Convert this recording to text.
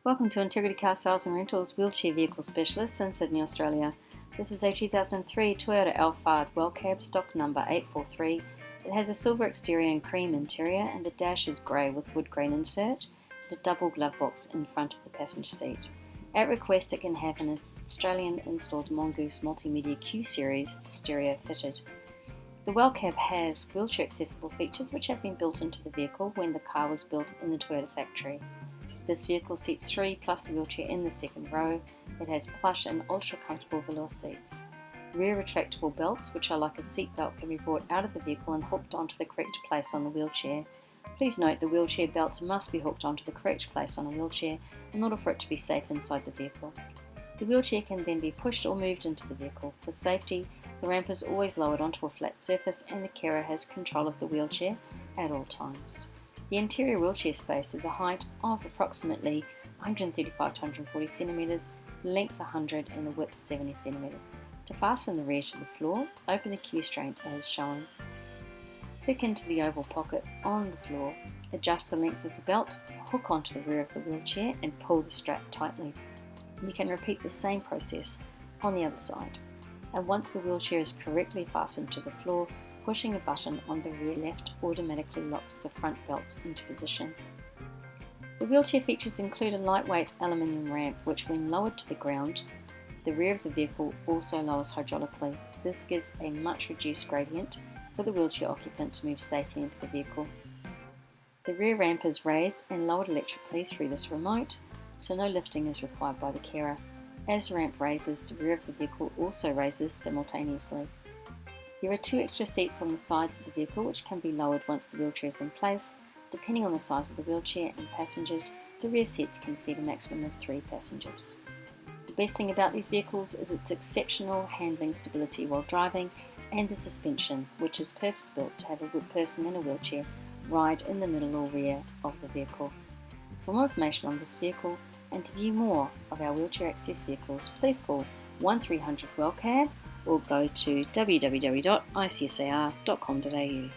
Welcome to Integrity Car Sales and Rentals Wheelchair Vehicle Specialists in Sydney, Australia. This is a 2003 Toyota Alphard Well Cab, stock number 843. It has a silver exterior and cream interior, and the dash is grey with wood grain insert and a double glove box in front of the passenger seat. At request, it can have an Australian installed Mongoose Multimedia Q Series stereo fitted. The Well Cab has wheelchair accessible features which have been built into the vehicle when the car was built in the Toyota factory. This vehicle seats 3 plus the wheelchair in the second row. It has plush and ultra comfortable velour seats. Rear retractable belts, which are like a seat belt, can be brought out of the vehicle and hooked onto the correct place on the wheelchair. Please note the wheelchair belts must be hooked onto the correct place on a wheelchair in order for it to be safe inside the vehicle. The wheelchair can then be pushed or moved into the vehicle. For safety, the ramp is always lowered onto a flat surface and the carer has control of the wheelchair at all times. The interior wheelchair space is a height of approximately 135 to 140 cm, length 100 and the width 70 cm. To fasten the rear to the floor, open the key restraint as shown. Click into the oval pocket on the floor, adjust the length of the belt, hook onto the rear of the wheelchair and pull the strap tightly. You can repeat the same process on the other side. And once the wheelchair is correctly fastened to the floor, pushing a button on the rear left automatically locks the front belt into position. The wheelchair features include a lightweight aluminium ramp which, when lowered to the ground, the rear of the vehicle also lowers hydraulically. This gives a much reduced gradient for the wheelchair occupant to move safely into the vehicle. The rear ramp is raised and lowered electrically through this remote, so no lifting is required by the carer. As the ramp raises, the rear of the vehicle also raises simultaneously. There are 2 extra seats on the sides of the vehicle which can be lowered once the wheelchair is in place. Depending on the size of the wheelchair and passengers, the rear seats can seat a maximum of 3 passengers. The best thing about these vehicles is its exceptional handling stability while driving and the suspension, which is purpose-built to have a person in a wheelchair ride in the middle or rear of the vehicle. For more information on this vehicle and to view more of our wheelchair access vehicles, please call 1300 WellCab or go to www.icsar.com.au.